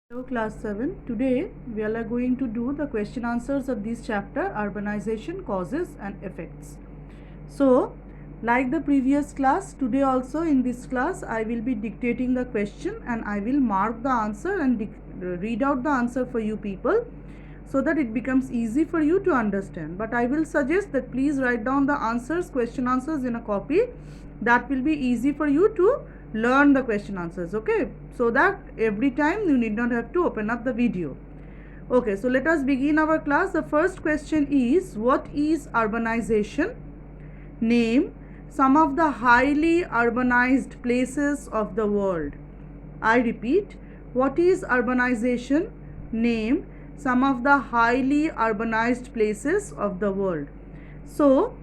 Hello class 7. Today we are going to do the question answers of this chapter, urbanization causes and effects. So like the previous class, today also in this class I will be dictating the question and I will mark the answer and read out the answer for you people so that it becomes easy for you to understand. But I will suggest that please write down the answers, question answers in a copy. That will be easy for you to learn the question answers, okay, so that every time you need not have to open up the video. Okay, so let us begin our class. The first question is, what is urbanization? Name some of the highly urbanized places of the world. I repeat, what is urbanization? Name some of the highly urbanized places of the world. So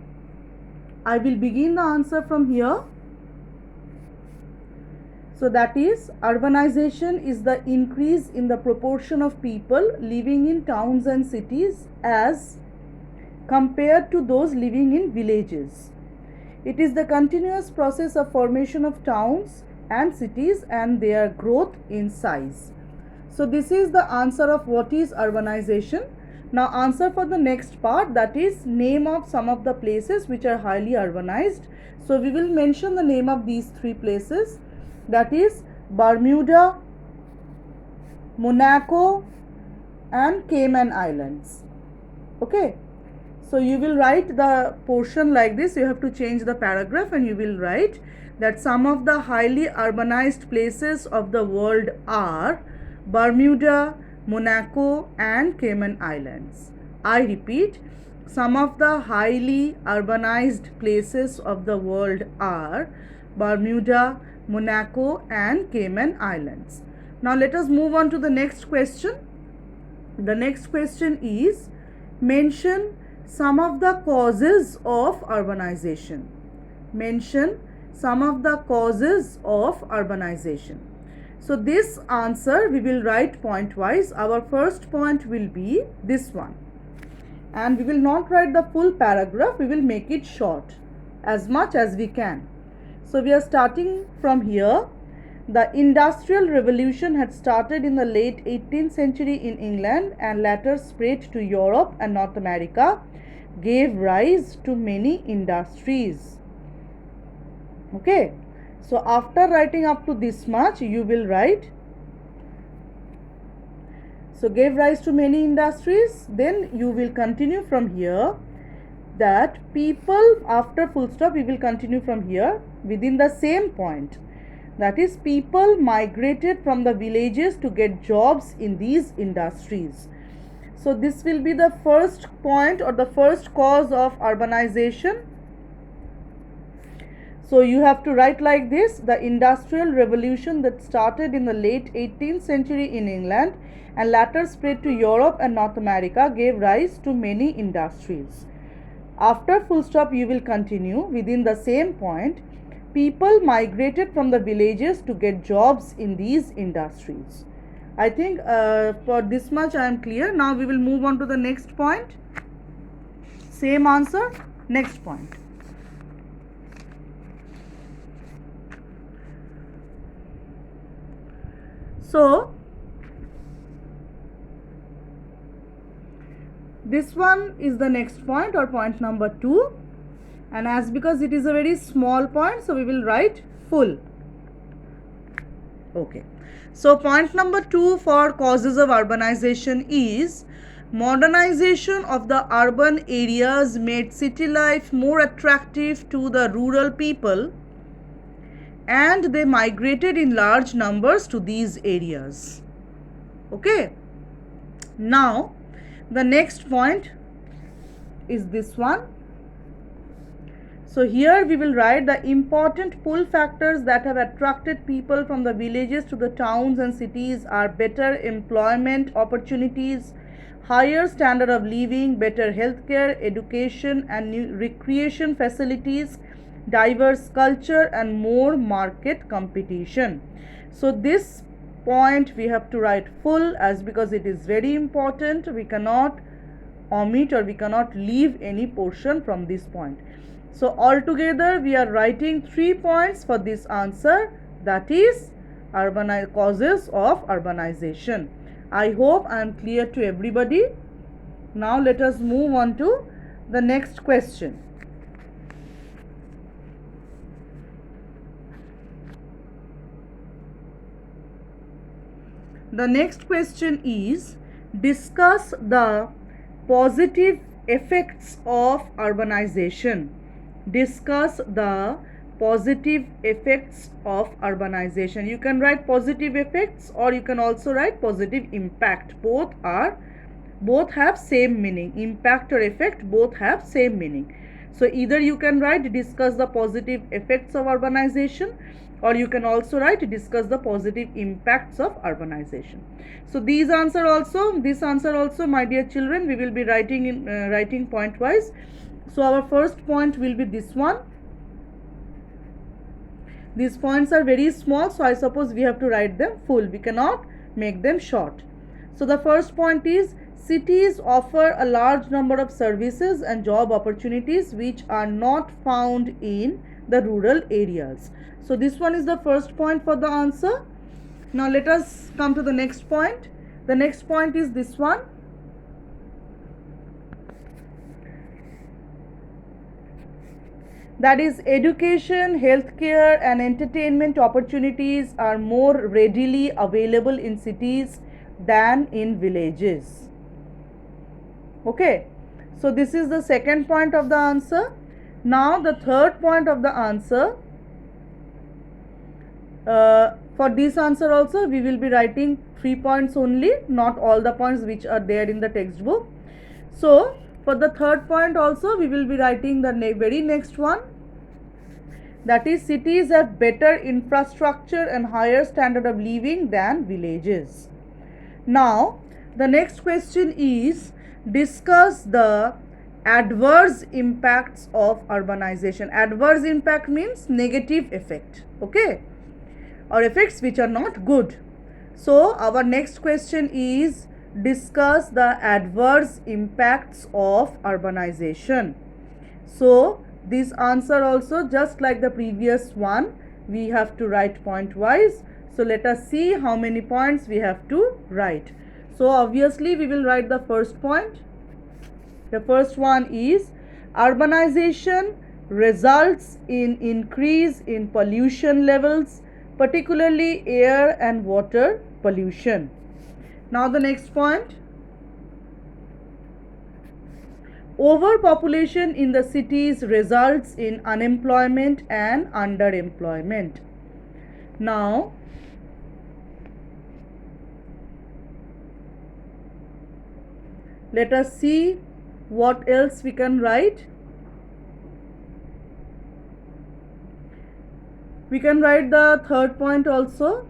I will begin the answer from here. So that is, urbanization is the increase in the proportion of people living in towns and cities as compared to those living in villages. It is the continuous process of formation of towns and cities and their growth in size. So this is the answer of what is urbanization. Now answer for the next part, that is name of some of the places which are highly urbanized. So we will mention the name of these three places, that is Bermuda, Monaco and Cayman Islands. Okay, so you will write the portion like this. You have to change the paragraph and you will write that some of the highly urbanized places of the world are Bermuda, Monaco and Cayman Islands. I repeat, some of the highly urbanized places of the world are Bermuda, Monaco and Cayman Islands. Now let us move on to the next question. The next question is, mention some of the causes of urbanization. Mention some of the causes of urbanization. So this answer we will write point wise. Our first point will be this one. And we will not write the full paragraph, we will make it short as much as we can. So we are starting from here. The Industrial Revolution had started in the late 18th century in England and later spread to Europe and North America, gave rise to many industries. Okay, so after writing up to this much, you will write, so gave rise to many industries, then you will continue from here, that people, after full stop we will continue from here within the same point, that is people migrated from the villages to get jobs in these industries. So this will be the first point or the first cause of urbanization. So you have to write like this: the Industrial Revolution that started in the late 18th century in England and later spread to Europe and North America gave rise to many industries. After full stop you will continue within the same point, people migrated from the villages to get jobs in these industries. I think for this much I am clear. Now we will move on to the next point. Same answer, next point. So this one is the next point or point number 2, and as because it is a very small point, so we will write full. Okay, so point number 2 for causes of urbanization is, modernization of the urban areas made city life more attractive to the rural people and they migrated in large numbers to these areas. Okay, now the next point is this one. So here we will write the important pull factors that have attracted people from the villages to the towns and cities are better employment opportunities, higher standard of living, better healthcare, education and new recreation facilities, diverse culture and more market competition. So this point we have to write full, as because it is very important. We cannot omit or we cannot leave any portion from this point. So altogether we are writing 3 points for this answer, that is causes of urbanization. I hope I am clear to everybody. Now let us move on to the next question. The next question is, discuss the positive effects of urbanization. Discuss the positive effects of urbanization. You can write positive effects or you can also write positive impact. Both have same meaning. Impact or effect both have same meaning. So either you can write discuss the positive effects of urbanization, or you can also write discuss the positive impacts of urbanization. So this answer also, my dear children, we will be writing in writing point wise. So our first point will be this one. These points are very small, so I suppose we have to write them full. We cannot make them short. So the first point is, cities offer a large number of services and job opportunities which are not found in the rural areas. So this one is the first point for the answer. Now let us come to the next point. The next point is this one. That is, education, healthcare and entertainment opportunities are more readily available in cities than in villages. Okay, so this is the second point of the answer. Now the third point of the answer. For this answer also we will be writing 3 points only, not all the points which are there in the textbook. So for the third point also we will be writing the very next one. That is, cities have better infrastructure and higher standard of living than villages. Now the next question is, discuss the adverse impacts of urbanization. Adverse impact means negative effect, okay, or effects which are not good. So our next question is, discuss the adverse impacts of urbanization. So this answer also, just like the previous one, we have to write point wise. So let us see how many points we have to write. So obviously we will write the first point. The first one is, urbanization results in increase in pollution levels, particularly air and water pollution. Now the next point. Overpopulation in the cities results in unemployment and underemployment. Now let us see what else we can write. We can write the third point also.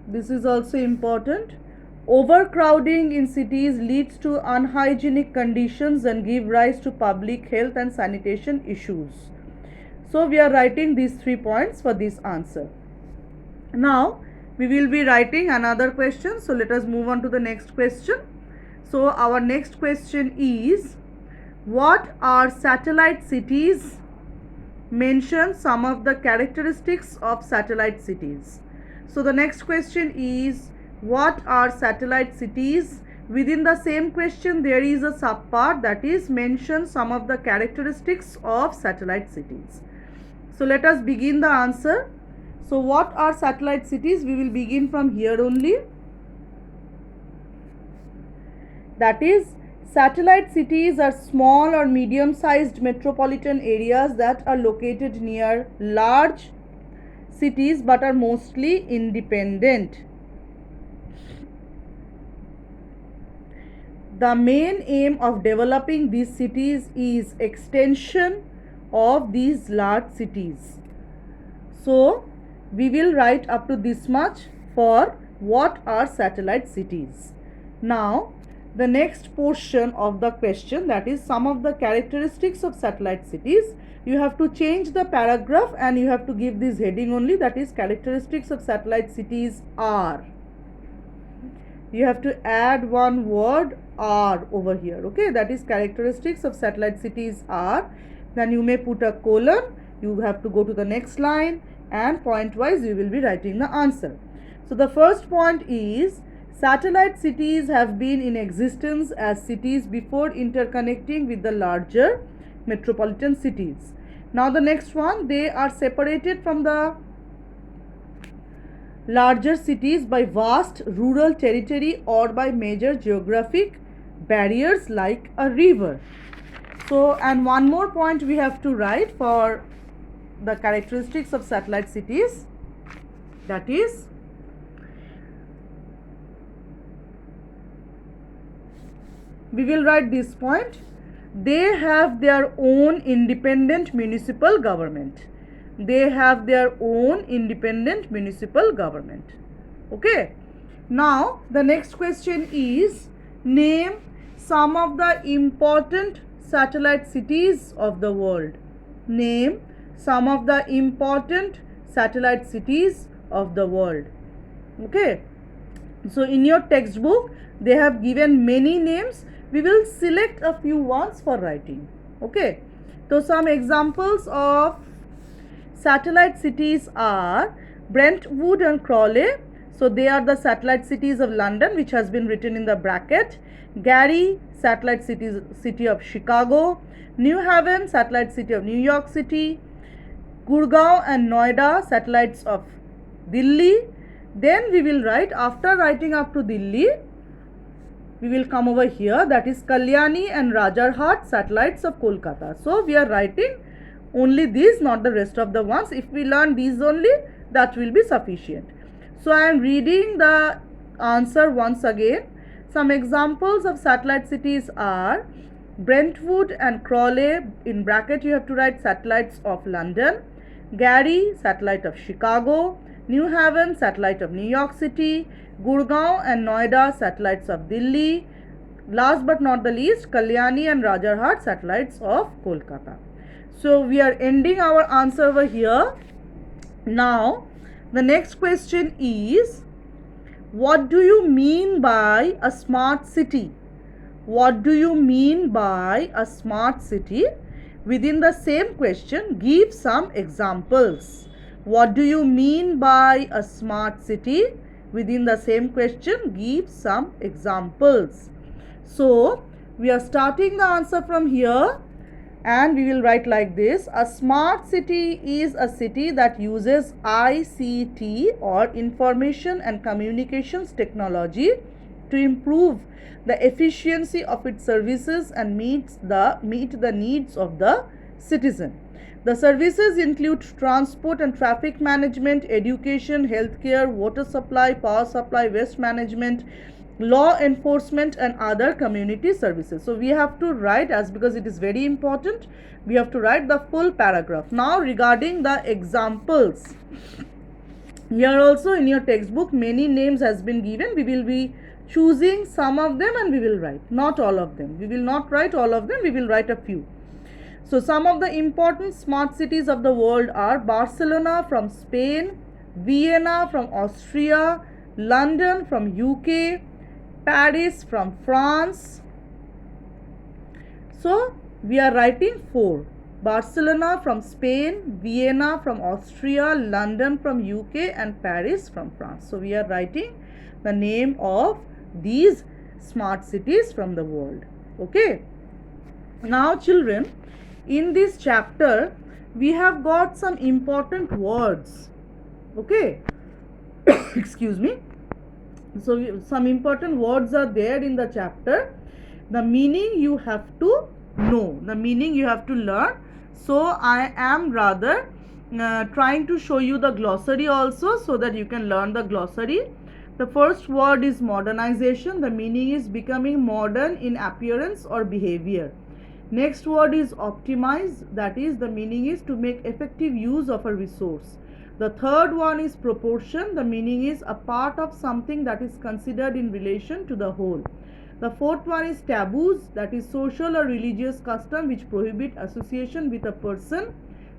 This is also important. Overcrowding in cities leads to unhygienic conditions and give rise to public health and sanitation issues. So we are writing these 3 points for this answer. Now we will be writing another question. So let us move on to the next question. So our next question is, what are satellite cities? Mention some of the characteristics of satellite cities. So the next question is, what are satellite cities? Within the same question there is a subpart, that is, mention some of the characteristics of satellite cities. So let us begin the answer. So what are satellite cities? We will begin from here only. That is, satellite cities are small or medium sized metropolitan areas that are located near large cities but are mostly independent. The main aim of developing these cities is extension of these large cities. So we will write up to this much for what are satellite cities. Now the next portion of the question, that is some of the characteristics of satellite cities, you have to change the paragraph and you have to give this heading only, that is, characteristics of satellite cities are. You have to add one word are over here, okay, that is characteristics of satellite cities are. Then you may put a colon, you have to go to the next line and point wise you will be writing the answer. So the first point is satellite cities have been in existence as cities before interconnecting with the larger metropolitan cities. Now the next one, they are separated from the larger cities by vast rural territory or by major geographic barriers like a river. So, and one more point we have to write for the characteristics of satellite cities, that is, we will write this point, they have their own independent municipal government. They have their own independent municipal government. Okay. Now the next question is, name some of the important satellite cities of the world. Name some of the important satellite cities of the world. Okay. So in your textbook they have given many names. We will select a few ones for writing. Okay. So some examples of satellite cities are Brentwood and Crawley. So they are the satellite cities of London, which has been written in the bracket. Gary, satellite city of Chicago. New Haven, satellite city of New York City. Gurgaon and Noida, satellites of Delhi. Then we will write, after writing up to Delhi, we will come over here, that is Kalyani and Rajarhat, satellites of Kolkata. So we are writing only these, not the rest of the ones. If we learn these only, that will be sufficient. So I am reading the answer once again. Some examples of satellite cities are Brentwood and Crawley, in bracket you have to write satellites of London. Gary, satellite of Chicago. New Haven, satellite of New York City. Gurgaon and Noida, satellites of Delhi. Last but not the least, Kalyani and Rajarhat, satellites of Kolkata. So we are ending our answer over here. Now the next question is, what do you mean by a smart city? What do you mean by a smart city? Within the same question, give some examples. What do you mean by a smart city? Within the same question, give some examples. So we are starting the answer from here, and we will write like this. A smart city is a city that uses ICT or information and communications technology to improve the efficiency of its services and meet the needs of the citizen. The services include transport and traffic management, education, healthcare, water supply, power supply, waste management, law enforcement and other community services. So we have to write, as because it is very important, we have to write the full paragraph. Now regarding the examples, here also in your textbook many names has been given. We will be choosing some of them and we will write, not all of them. We will not write all of them, we will write a few. So some of the important smart cities of the world are Barcelona from Spain, Vienna from Austria, London from UK, Paris from France. So we are writing 4. Barcelona from Spain, Vienna from Austria, London from UK and Paris from France. So we are writing the name of these smart cities from the world. Okay. Now children, in this chapter we have got some important words. Okay. Excuse me. So some important words are there in the chapter. The meaning you have to know, the meaning you have to learn. So I am rather trying to show you the glossary also, so that you can learn the glossary. The first word is modernization. The meaning is becoming modern in appearance or behavior. Next word is optimize. That is, the meaning is to make effective use of a resource. The third one is proportion. The meaning is a part of something that is considered in relation to the whole. The fourth one is taboos. That is social or religious custom which prohibit association with a person,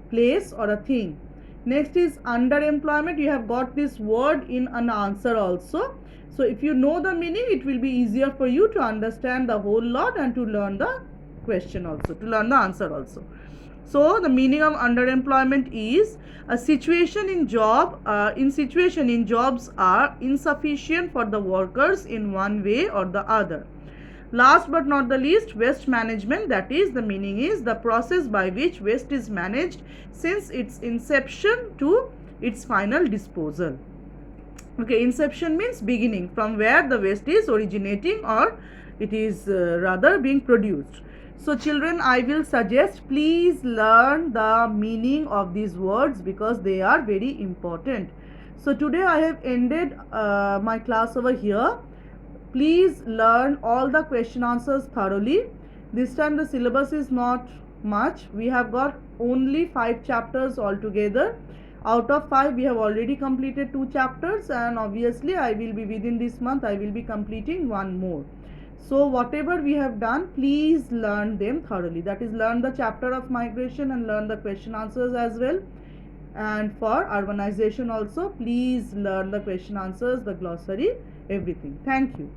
place or a thing. Next is underemployment. You have got this word in an answer also. So if you know the meaning, it will be easier for you to understand the whole lot and to learn the question also, to learn the answer also. So the meaning of underemployment is a situation in jobs are insufficient for the workers in one way or the other. Last but not the least, waste management, that is, the meaning is the process by which waste is managed since its inception to its final disposal. Okay, inception means beginning, from where the waste is originating or it is rather being produced. So children, I will suggest please learn the meaning of these words because they are very important. So today I have ended my class over here. Please learn all the question answers thoroughly. This time the syllabus is not much. We have got only 5 chapters altogether. Out of 5 we have already completed 2 chapters, and obviously I will be within this month I will be completing one more. So whatever we have done, please learn them thoroughly. That is, learn the chapter of migration and learn the question answers as well. And for urbanization also, please learn the question answers, the glossary, everything. Thank you.